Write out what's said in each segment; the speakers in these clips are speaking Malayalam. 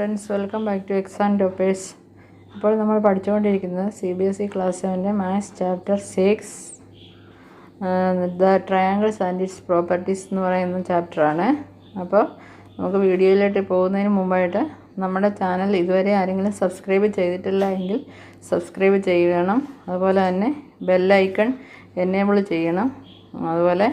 Friends, welcome back two exam toppers. ഇപ്പോൾ നമ്മൾ പഠിച്ചുകൊണ്ടിരിക്കുന്നത് CBSE class 7 maths chapter 6 the triangles and it's properties എന്ന് പറയുന്ന ചാപ്റ്ററാണ്. അപ്പോൾ നമുക്ക് വീഡിയോയിലോട്ട് പോകുന്നതിന് മുമ്പായിട്ട് നമ്മുടെ ചാനൽ ഇതുവരെ ആരെങ്കിലും സബ്സ്ക്രൈബ് ചെയ്തിട്ടില്ല എങ്കിൽ സബ്സ്ക്രൈബ് ചെയ്യണം. അതുപോലെ തന്നെ ബെല്ലൈക്കൺ എനേബിൾ ചെയ്യണം. അതുപോലെ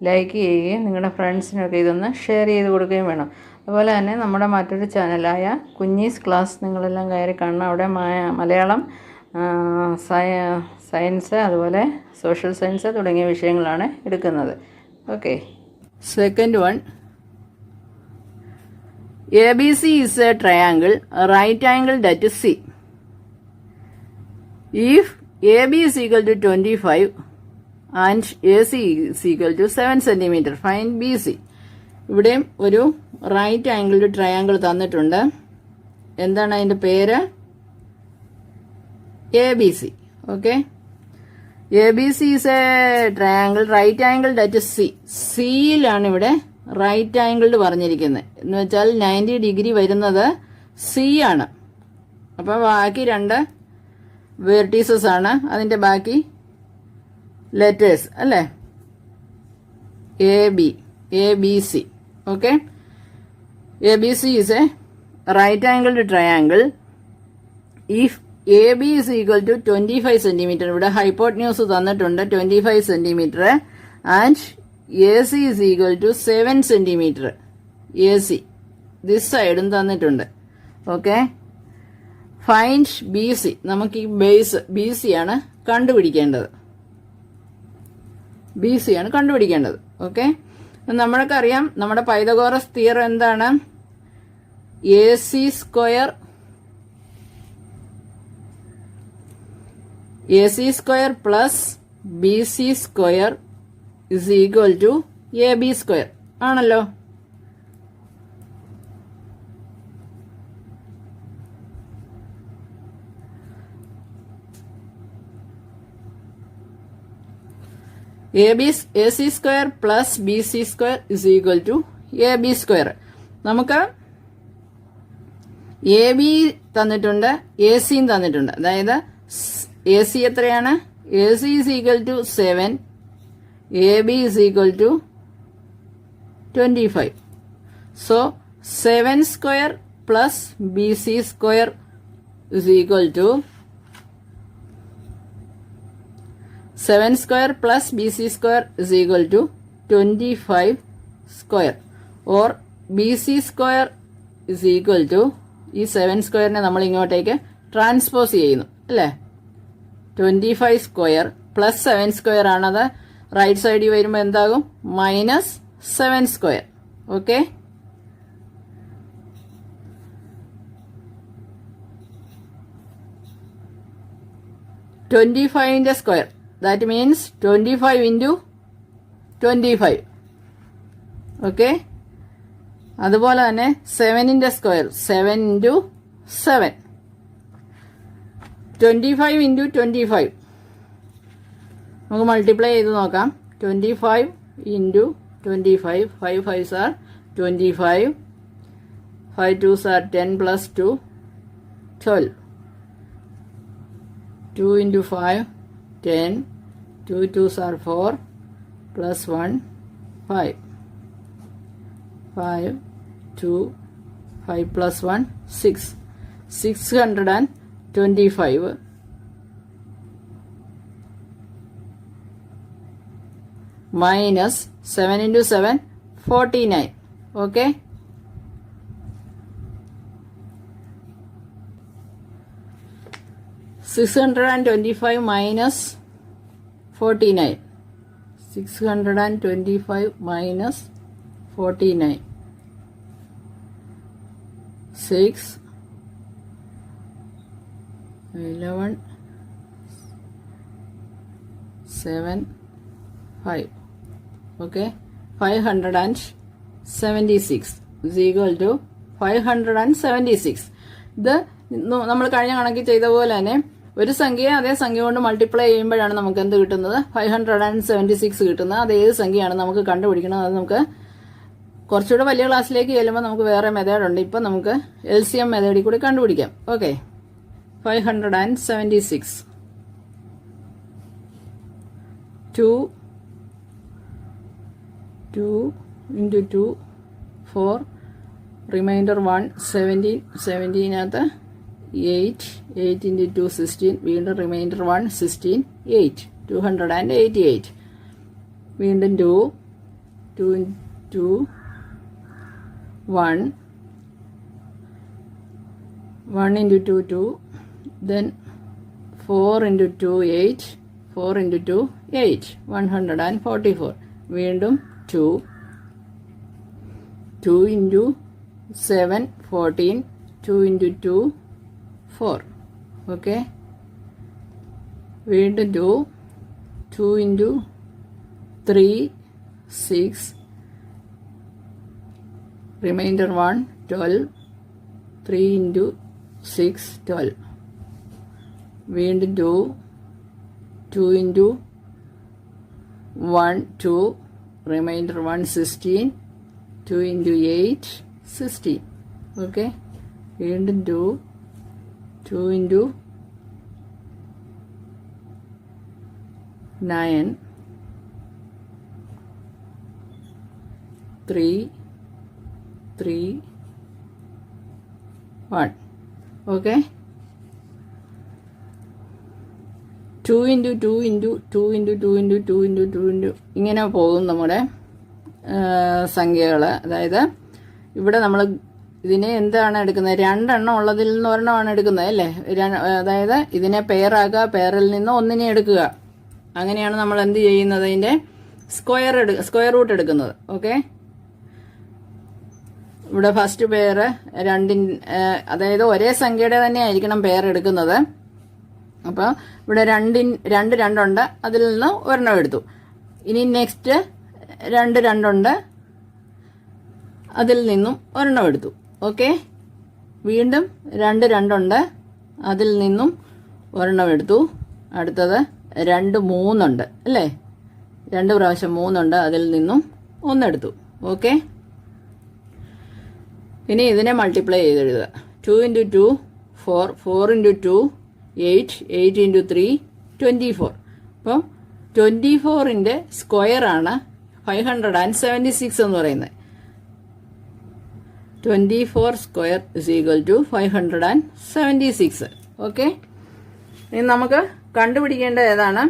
ലൈക്ക് ചെയ്യുകയും നിങ്ങളുടെ ഫ്രണ്ട്സിനൊക്കെ ഇതൊന്ന് ഷെയർ ചെയ്ത് കൊടുക്കുകയും വേണം. അതുപോലെ തന്നെ നമ്മുടെ മറ്റൊരു ചാനലായ കുഞ്ഞീസ് ക്ലാസ് നിങ്ങളെല്ലാം കയറി കാണണം. അവിടെ മലയാളം, സയൻസ്, അതുപോലെ സോഷ്യൽ സയൻസ് തുടങ്ങിയ വിഷയങ്ങളാണ് എടുക്കുന്നത്. Okay, second one, ABC is a triangle, right angled at C. If AB is equal to 25 and AC is equal to 7 cm, find BC. ഇവിടെയും ഒരു റൈറ്റ് ആംഗിൾഡ് ട്രയാങ്കിൾ തന്നിട്ടുണ്ട്. എന്താണ് അതിൻ്റെ പേര്? ABC. Okay, ABC is a triangle right angled at C. സിയിലാണ് ഇവിടെ റൈറ്റ് ആംഗിൾഡ് പറഞ്ഞിരിക്കുന്നത്. എന്ന് വെച്ചാൽ 90 ഡിഗ്രി വരുന്നത് സി ആണ്. അപ്പോൾ ബാക്കി രണ്ട് വെർട്ടീസസ് ആണ്, അതിൻ്റെ ബാക്കി ലെറ്റേഴ്സ് അല്ലേ? ABC. Okay, ABC is a right angled triangle if AB is equal to 25 cm. ഇവിടെ ഹൈപ്പോട്ടന്യൂസ് തന്നിട്ടുണ്ട് 25 cm and AC is equal to 7 cm. AC this സൈഡും തന്നിട്ടുണ്ട്. Okay, find BC. നമുക്ക് ഈ ബേസ് BC ആണ് കണ്ടുപിടിക്കേണ്ടത്. ഓക്കെ, നമ്മൾക്ക് അറിയാം നമ്മുടെ പൈതഗോറസ് തിയറം എന്താണ്? AC square plus BC square is equal to AB square ആണല്ലോ. AC square plus BC square is equal to AB square. നമുക്ക് AB തന്നിട്ടുണ്ട്, AC തന്നിട്ടുണ്ട്. അതായത് AC എത്രയാണ്? AC is equal to 7, AB is equal to 25. So 7 square plus BC square is equal to 7 square plus BC square is equal to 25 square, or BC square is equal to ഈ 7 സ്ക്വയറിനെ നമ്മൾ ഇങ്ങോട്ടേക്ക് ട്രാൻസ്പോസ് ചെയ്യുന്നു അല്ലേ? 25 സ്ക്വയർ പ്ലസ് 7 സ്ക്വയർ ആണത്. റൈറ്റ് സൈഡിൽ വരുമ്പോൾ എന്താകും? -7 സ്ക്വയർ. ഓക്കെ, ന്റെ square, that means 25 into 25. Okay, അതുപോലെ തന്നെ 7ന്റെ സ്ക്വയർ 7 into 7, 25 into 25. നമുക്ക് മൾട്ടിപ്ലൈ ചെയ്ത് നോക്കാം. 25 into 25, 5 5s are 25, 5 2s are 10 plus 2, 12. 2 into 5, 10, 2 2s are 4, plus 1, 5. 5, 2, 5 plus 1, 6. 625 minus 7 into 7, 49. Okay, $625 minus 49. 625 minus 49. 6, 11, 7, 5. Okay, 576 is equal to 576. ഇത് നമ്മൾ കഴിഞ്ഞ കണക്കിൽ ചെയ്ത പോലെ തന്നെ ഒരു സംഖ്യയെ അതേ സംഖ്യ കൊണ്ട് മൾട്ടിപ്ലൈ ചെയ്യുമ്പോഴാണ് നമുക്ക് എന്ത് കിട്ടുന്നത്? 576 കിട്ടുന്നത്. അത് ഏത് സംഖ്യയാണ് നമുക്ക് കണ്ടുപിടിക്കണം. അത് നമുക്ക് കുറച്ചുകൂടെ വലിയ ക്ലാസ്സിലേക്ക് ചെല്ലുമ്പോൾ നമുക്ക് വേറെ മെത്തേഡുണ്ട്. ഇപ്പം നമുക്ക് LCM മെത്തേഡിൽ കൂടി കണ്ടുപിടിക്കാം. ഓക്കെ, 576 2 into 2 4 റിമൈൻഡർ 1 17 17നകത്ത് 8 into 2 16 വീണ്ടും റിമൈൻഡർ 1 16 8 288 വീണ്ടും 2 into 1 into 2 2 then 4 into 2 8 4 into 2 8 144 വീണ്ടും 2 into 7 14 2 into 2 4 ഓക്കെ വീണ്ടും 2 into 3 6 റിമൈൻഡർ 1 12 3 into 6 12 വീണ്ടും 2 into 1 2 റിമൈൻഡർ 1 16 2 into 8 16 ഓക്കെ വീണ്ടും 2 into 9 3 3 1 okay 2 into 2 into 2 into 2 into 2 into 2 into ഇങ്ങനെ പോകും നമ്മുടെ സംഖ്യകൾ. അതായത് ഇവിടെ നമ്മൾ ഇതിനെ എന്താണ് എടുക്കുന്നത്, രണ്ടെണ്ണം ഉള്ളതിൽ നിന്ന് ഒരെണ്ണമാണ് എടുക്കുന്നത് അല്ലേ. അതായത് ഇതിനെ പെയറാക്കുക, പെയറിൽ നിന്ന് ഒന്നിനെ എടുക്കുക. അങ്ങനെയാണ് നമ്മൾ എന്ത് ചെയ്യുന്നത്, അതിൻ്റെ സ്ക്വയർ റൂട്ട് എടുക്കുന്നത്. ഓക്കെ, ഇവിടെ ഫസ്റ്റ് പെയർ അതായത് ഒരേ സംഖ്യയുടെ തന്നെ ആയിരിക്കണം പെയർ എടുക്കുന്നത്. അപ്പോൾ ഇവിടെ രണ്ട് രണ്ടുണ്ട്, അതിൽ നിന്ന് ഒരെണ്ണം എടുത്തു. ഇനി നെക്സ്റ്റ് രണ്ടുണ്ട്, അതിൽ നിന്നും ഒരെണ്ണം എടുത്തു. ഓക്കെ, വീണ്ടും രണ്ടുണ്ട്, അതിൽ നിന്നും ഒരെണ്ണം എടുത്തു. അടുത്തത് 3 ഉണ്ട് അല്ലേ, 2 പ്രാവശ്യം 3 ഉണ്ട്, അതിൽ നിന്നും ഒന്നെടുത്തു. ഓക്കെ, ഇനി ഇതിനെ മൾട്ടിപ്ലൈ ചെയ്തെഴുതുക. 2 into 2 4 4 into 2 8 8 into 3 24. അപ്പം 24ന്റെ സ്ക്വയറാണ് 576 എന്ന് പറയുന്നത്. 24 square is equal to 576. Okay, ഇനി നമുക്ക് കണ്ടുപിടിക്കേണ്ടത് ഏതാണ്,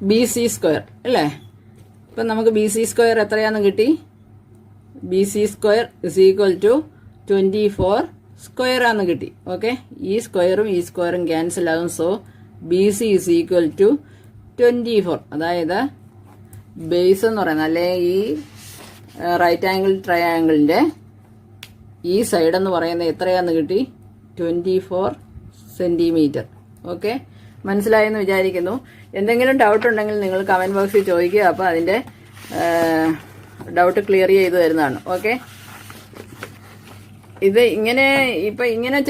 BC സ്ക്വയർ അല്ലേ. ഇപ്പം നമുക്ക് BC സ്ക്വയർ എത്രയാണെന്ന് കിട്ടി. BC square is equal to 24 square ആണെന്ന് കിട്ടി. ഓക്കെ, ഈ സ്ക്വയറും ക്യാൻസൽ ആകും. So BC is equal to 24. അതായത് ബേസ് എന്ന് പറയുന്നത്, അല്ലെ ഈ റൈറ്റ് ആംഗിൾ ട്രയാംഗിളിന്റെ ഈ സൈഡ് എന്ന് പറയുന്നത് എത്രയാണെന്ന് കിട്ടി, 24 സെന്റിമീറ്റർ. ഓക്കെ, മനസ്സിലായെന്ന് വിചാരിക്കുന്നു. എന്തെങ്കിലും ഡൗട്ട് ഉണ്ടെങ്കിൽ നിങ്ങൾ കമന്റ് ബോക്സിൽ ചോദിക്കുക. അപ്പോൾ അതിന്റെ ഡൗട്ട് ക്ലിയർ ചെയ്ത് തരുന്നതാണ്. ഓക്കെ, ഇത് ഇങ്ങനെ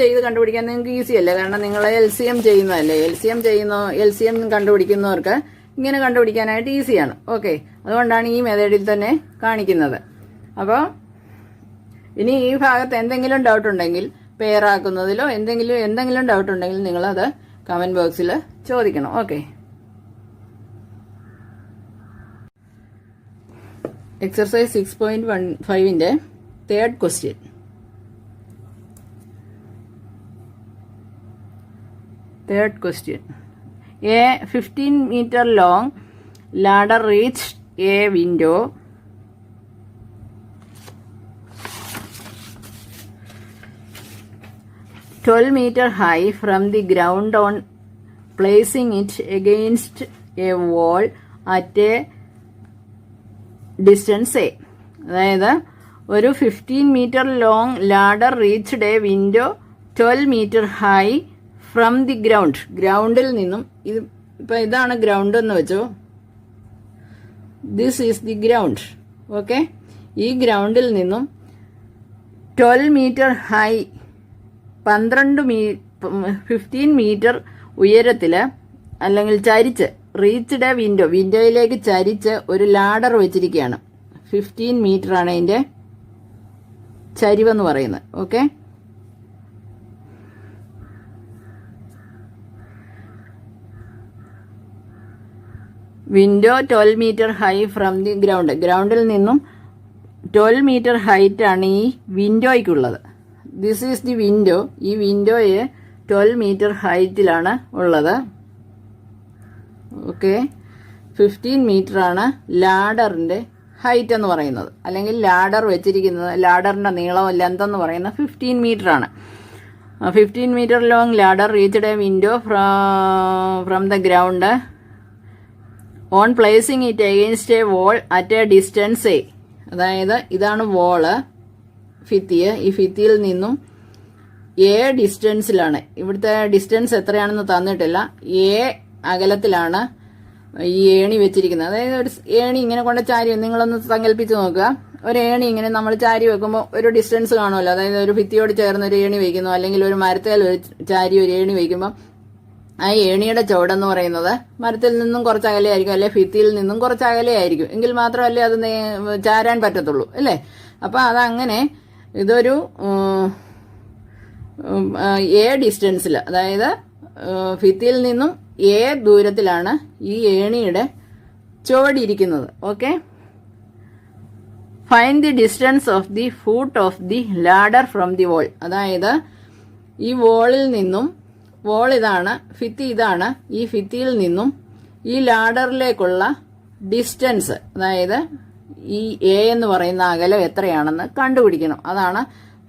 ചെയ്ത് കണ്ടുപിടിക്കാൻ നിങ്ങൾക്ക് ഈസി അല്ലേ, കാരണം നിങ്ങൾ LCM ചെയ്യുന്നതല്ലേ. LCM കണ്ടുപിടിക്കുന്നവർക്ക് ഇങ്ങനെ കണ്ടുപിടിക്കാനായിട്ട് ഈസിയാണ്. ഓക്കെ, അതുകൊണ്ടാണ് ഈ മെത്തേഡിൽ തന്നെ കാണിക്കുന്നത്. അപ്പോൾ ഇനി ഈ ഭാഗത്ത് എന്തെങ്കിലും ഡൗട്ട് ഉണ്ടെങ്കിൽ, പെയറാക്കുന്നതിലോ എന്തെങ്കിലും ഡൗട്ട് ഉണ്ടെങ്കിൽ നിങ്ങളത് കമന്റ് ബോക്സിൽ ചോദിക്കണം. ഓക്കെ, എക്സർസൈസ് 6.15ന്റെ third question. A 15-meter long ladder reached a window (12-meter high) from the ground on placing it against a wall at a distance A. അതായത് ഒരു 15-meter long ladder reached a window 12-meter high from the ഗ്രൗണ്ടിൽ നിന്നും. ഇതാണ് ഗ്രൗണ്ട് എന്ന് വെച്ചോ, this is the ground. Okay, ഈ ഗ്രൗണ്ടിൽ നിന്നും 12 മീറ്റർ ഹൈ 15 മീറ്റർ ഉയരത്തിൽ അല്ലെങ്കിൽ ചരിച്ച് റീച്ച്ഡ് എ വിൻഡോയിലേക്ക് ചരിച്ച് ഒരു ലാഡർ വെച്ചിരിക്കുകയാണ്. 15 മീറ്റർ ആണ് അതിൻ്റെ ചരിവെന്ന് പറയുന്നത്. Okay, window 12 metre high from the ഗ്രൗണ്ടിൽ നിന്നും 12 മീറ്റർ ഹൈറ്റ് ആണ് ഈ വിൻഡോയ്ക്കുള്ളത്. This is the window. ഈ വിൻഡോയെ 12 മീറ്റർ ഹൈറ്റിലാണ് ഉള്ളത്. ഓക്കെ, 15 മീറ്റർ ആണ് ലാഡറിൻ്റെ ഹൈറ്റ് എന്ന് പറയുന്നത്, അല്ലെങ്കിൽ ലാഡർ വെച്ചിരിക്കുന്നത്, ലാഡറിൻ്റെ നീളവും ലെന്ത് എന്ന് പറയുന്നത് 15 മീറ്റർ ആണ്. 15 metre long ladder reached a window from the ground on placing it against a wall at a distance a. അതായത് ഇതാണ് വോള്, ഭിത്തിയ്. ഈ ഭിത്തിയിൽ നിന്നും എ ഡിസ്റ്റൻസിലാണ്. ഇവിടുത്തെ ഡിസ്റ്റൻസ് എത്രയാണെന്ന് തന്നിട്ടില്ല. എ അകലത്തിലാണ് ഈ ഏണി വെച്ചിരിക്കുന്നത്. അതായത് ഒരു ഏണി ഇങ്ങനെ കൊണ്ട് ചാരി, നിങ്ങളൊന്ന് സങ്കല്പിച്ച് നോക്കുക. ഒരു ഏണി ഇങ്ങനെ നമ്മൾ ചാരി വെക്കുമ്പോൾ ഒരു ഡിസ്റ്റൻസ് കാണുമല്ലോ. അതായത് ഒരു ഭിത്തിയോട് ചേർന്ന് ഒരു ഏണി വയ്ക്കുന്നു, അല്ലെങ്കിൽ ഒരു മരത്തേൽ ചാരി ഒരു ഏണി വയ്ക്കുമ്പോൾ ആ ഏണിയുടെ ചുവടെന്ന് പറയുന്നത് മരത്തിൽ നിന്നും കുറച്ച് അകലെയായിരിക്കും, അല്ലെ ഭിത്തിയിൽ നിന്നും കുറച്ച് അകലെയായിരിക്കും. എങ്കിൽ മാത്രമല്ലേ അത് ചാരാൻ പറ്റത്തുള്ളൂ, അല്ലേ? അപ്പം അതങ്ങനെ ഇതൊരു എ ഡിസ്റ്റൻസിൽ, അതായത് ഭിത്തിയിൽ നിന്നും എ ദൂരത്തിലാണ് ഈ ഏണിയുടെ ചുവടിരിക്കുന്നത്. Okay, find the distance of the foot of the ladder from the wall. അതായത് ഈ വോളിൽ നിന്നും, വോൾ ഇതാണ്, ഭിത്തി ഇതാണ്, ഈ ഭിത്തിയിൽ നിന്നും ഈ ലാഡറിലേക്കുള്ള ഡിസ്റ്റൻസ്, അതായത് ഈ എ എന്ന് പറയുന്ന അകലം എത്രയാണെന്ന് കണ്ടുപിടിക്കണം. അതാണ്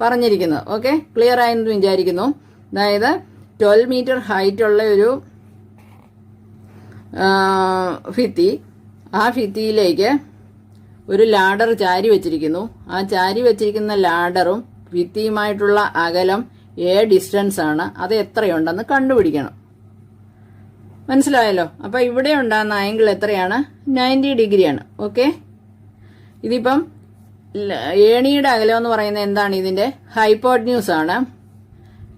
പറഞ്ഞിരിക്കുന്നത്. ഓക്കെ, ക്ലിയർ ആയെന്ന് വിചാരിക്കുന്നു. അതായത് 12 മീറ്റർ ഹൈറ്റ് ഉള്ള ഒരു ഭിത്തി, ആ ഭിത്തിയിലേക്ക് ഒരു ലാഡർ ചാരി വെച്ചിരിക്കുന്നു. ആ ചാരി വെച്ചിരിക്കുന്ന ലാഡറും ഭിത്തിയുമായിട്ടുള്ള അകലം എ ഡിസ്റ്റൻസ് ആണ്. അത് എത്രയുണ്ടെന്ന് കണ്ടുപിടിക്കണം. മനസ്സിലായല്ലോ? അപ്പം ഇവിടെ ഉണ്ടാകുന്ന ആംഗിൾ എത്രയാണ്? 90 ഡിഗ്രിയാണ്. ഓക്കെ, ഇതിപ്പം ഏണിയുടെ അകലം എന്ന് പറയുന്നത് എന്താണ്? ഇതിൻ്റെ ഹൈപ്പോട്ന്യൂസ് ആണ്.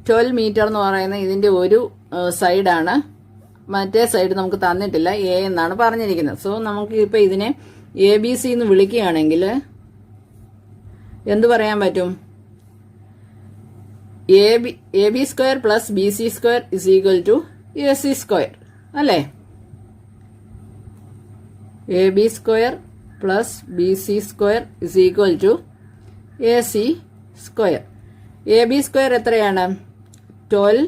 12 മീറ്റർ എന്ന് പറയുന്നത് ഇതിൻ്റെ ഒരു സൈഡാണ്. മറ്റേ സൈഡ് നമുക്ക് തന്നിട്ടില്ല, എ എന്നാണ് പറഞ്ഞിരിക്കുന്നത്. സോ നമുക്ക് ഇപ്പം ഇതിനെ ABC എന്ന് വിളിക്കുകയാണെങ്കിൽ എന്ത് പറയാൻ പറ്റും? AB square plus BC square is equal to AC square, അല്ലേ? AB square plus BC square is equal to AC square. AB square എത്രയാണ്? 12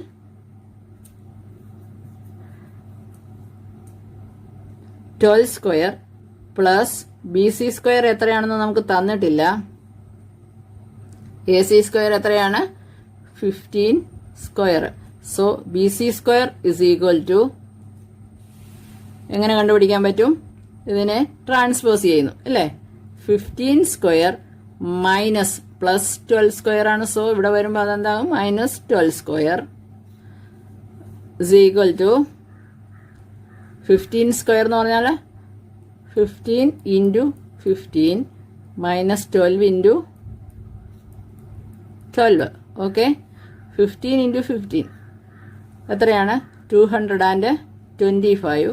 സ്ക്വയർ പ്ലസ് BC സ്ക്വയർ എത്രയാണെന്ന് നമുക്ക് തന്നിട്ടില്ല. AC സ്ക്വയർ എത്രയാണ്? 15 square. So BC square is equal to, എങ്ങനെ കണ്ടുപിടിക്കാൻ പറ്റും? ഇതിനെ ട്രാൻസ്പോസ് ചെയ്യുന്നു, അല്ലേ? 15 സ്ക്വയർ മൈനസ് പ്ലസ് 12 സ്ക്വയർ ആണ്. സോ ഇവിടെ വരുമ്പോൾ അതെന്താകും? Minus 12 square is equal to 15 square എന്ന് പറഞ്ഞാൽ 15 into 15 minus 12 into 12. Okay, 15 into 15 എത്രയാണ്? 225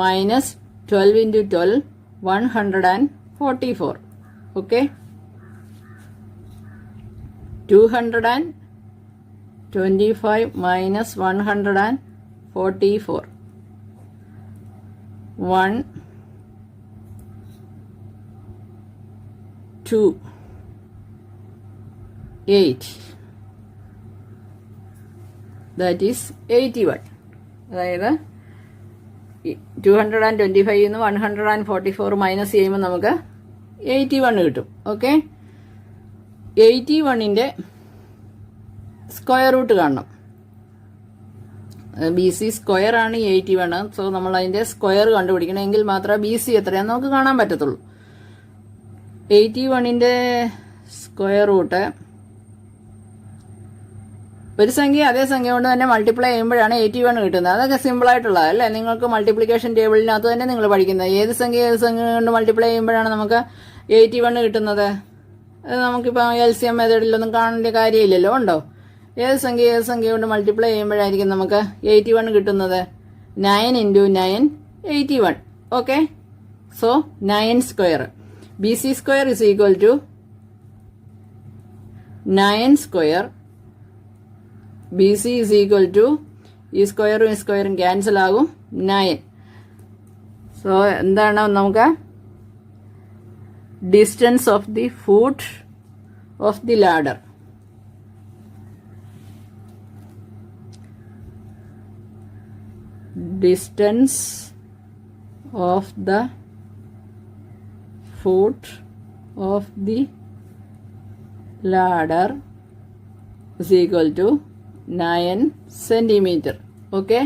minus 12 into 12 144. Okay, 225 minus 144 128, that is 81. അതായത് 225 നിന്ന് 144 മൈനസ് ചെയ്യുമ്പോൾ നമുക്ക് 81 കിട്ടും. ഓക്കെ, 81ൻ്റെ സ്ക്വയർ റൂട്ട് കാണണം. BC സ്ക്വയർ ആണ് 81. സോ നമ്മൾ അതിൻ്റെ സ്ക്വയർ കണ്ടുപിടിക്കണം. എങ്കിൽ മാത്രമേ BC എത്രയാണെന്ന് നമുക്ക് കാണാൻ പറ്റത്തുള്ളൂ. 81ൻ്റെ സ്ക്വയർ റൂട്ട് ഒരു സംഖ്യ അതേ സംഖ്യ കൊണ്ട് തന്നെ മൾട്ടിപ്ലൈ ചെയ്യുമ്പോഴാണ് 81 കിട്ടുന്നത്. അതൊക്കെ സിമ്പിളായിട്ടുള്ളത്, അല്ലേ? നിങ്ങൾക്ക് മൾട്ടിപ്ലിക്കേഷൻ ടേബിളിനകത്ത് തന്നെ നിങ്ങൾ പഠിക്കുന്നത്. ഏത് സംഖ്യ കൊണ്ട് മൾട്ടിപ്ലൈ ചെയ്യുമ്പോഴാണ് നമുക്ക് 81 കിട്ടുന്നത്? അത് നമുക്കിപ്പോൾ LCM മെത്തേഡിലൊന്നും കാണേണ്ട കാര്യമില്ലല്ലോ, ഉണ്ടോ? ഏത് സംഖ്യ കൊണ്ട് മൾട്ടിപ്ലൈ ചെയ്യുമ്പോഴായിരിക്കും നമുക്ക് 81 കിട്ടുന്നത്? 9 into 9, 81. Okay? So, 9 square. BC square is equal to 9 square. BC is equal to ഈ സ്ക്വയറും ക്യാൻസൽ ആകും 9. സോ എന്താണ് നമുക്ക് distance of the foot of the ladder. Distance of the foot of the ladder is equal to 9 centimeter. Okay?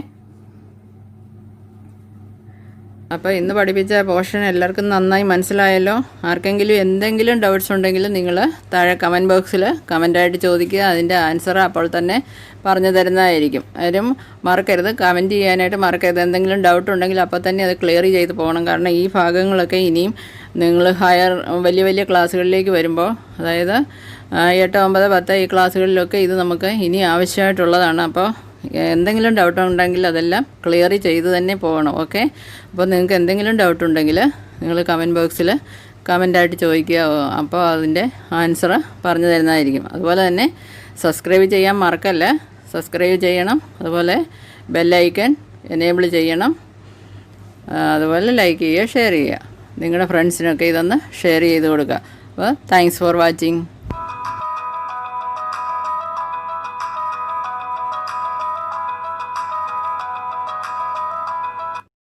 അപ്പോൾ ഇന്ന് പഠിപ്പിച്ച പോർഷൻ എല്ലാവർക്കും നന്നായി മനസ്സിലായല്ലോ. ആർക്കെങ്കിലും എന്തെങ്കിലും ഡൗട്ട്സ് ഉണ്ടെങ്കിൽ നിങ്ങൾ താഴെ കമൻറ്റ് ബോക്സിൽ കമൻ്റായിട്ട് ചോദിക്കുക. അതിൻ്റെ ആൻസർ അപ്പോൾ തന്നെ പറഞ്ഞു തരുന്നതായിരിക്കും. ആരും മറക്കരുത്, കമൻറ്റ് ചെയ്യാനായിട്ട് മറക്കരുത്. എന്തെങ്കിലും ഡൗട്ട് ഉണ്ടെങ്കിൽ അപ്പോൾ തന്നെ അത് ക്ലിയർ ചെയ്ത് പോകണം. കാരണം ഈ ഭാഗങ്ങളൊക്കെ ഇനിയും നിങ്ങൾ വലിയ വലിയ ക്ലാസ്സുകളിലേക്ക് വരുമ്പോൾ, അതായത് 8, 9, 10 ഈ ക്ലാസ്സുകളിലൊക്കെ ഇത് നമുക്ക് ഇനി ആവശ്യമായിട്ടുള്ളതാണ്. അപ്പോൾ എന്തെങ്കിലും ഡൗട്ട് ഉണ്ടെങ്കിൽ അതെല്ലാം ക്ലിയർ ചെയ്ത് തന്നെ പോകണം. ഓക്കെ? അപ്പോൾ നിങ്ങൾക്ക് എന്തെങ്കിലും ഡൗട്ട് ഉണ്ടെങ്കിൽ നിങ്ങൾ കമൻറ്റ് ബോക്സിൽ കമൻ്റായിട്ട് ചോദിക്കുക. അപ്പോൾ അതിൻ്റെ ആൻസർ പറഞ്ഞു തരുന്നതായിരിക്കും. അതുപോലെ തന്നെ സബ്സ്ക്രൈബ് ചെയ്യാൻ മറക്കല്ല. സബ്സ്ക്രൈബ് ചെയ്യണം. അതുപോലെ ബെല്ലൈക്കൺ എനേബിൾ ചെയ്യണം. അതുപോലെ ലൈക്ക് ചെയ്യുക, ഷെയർ ചെയ്യുക. നിങ്ങളുടെ ഫ്രണ്ട്സിനൊക്കെ ഇതൊന്ന് ഷെയർ ചെയ്ത് കൊടുക്കുക. അപ്പോൾ താങ്ക്സ് ഫോർ വാച്ചിങ്.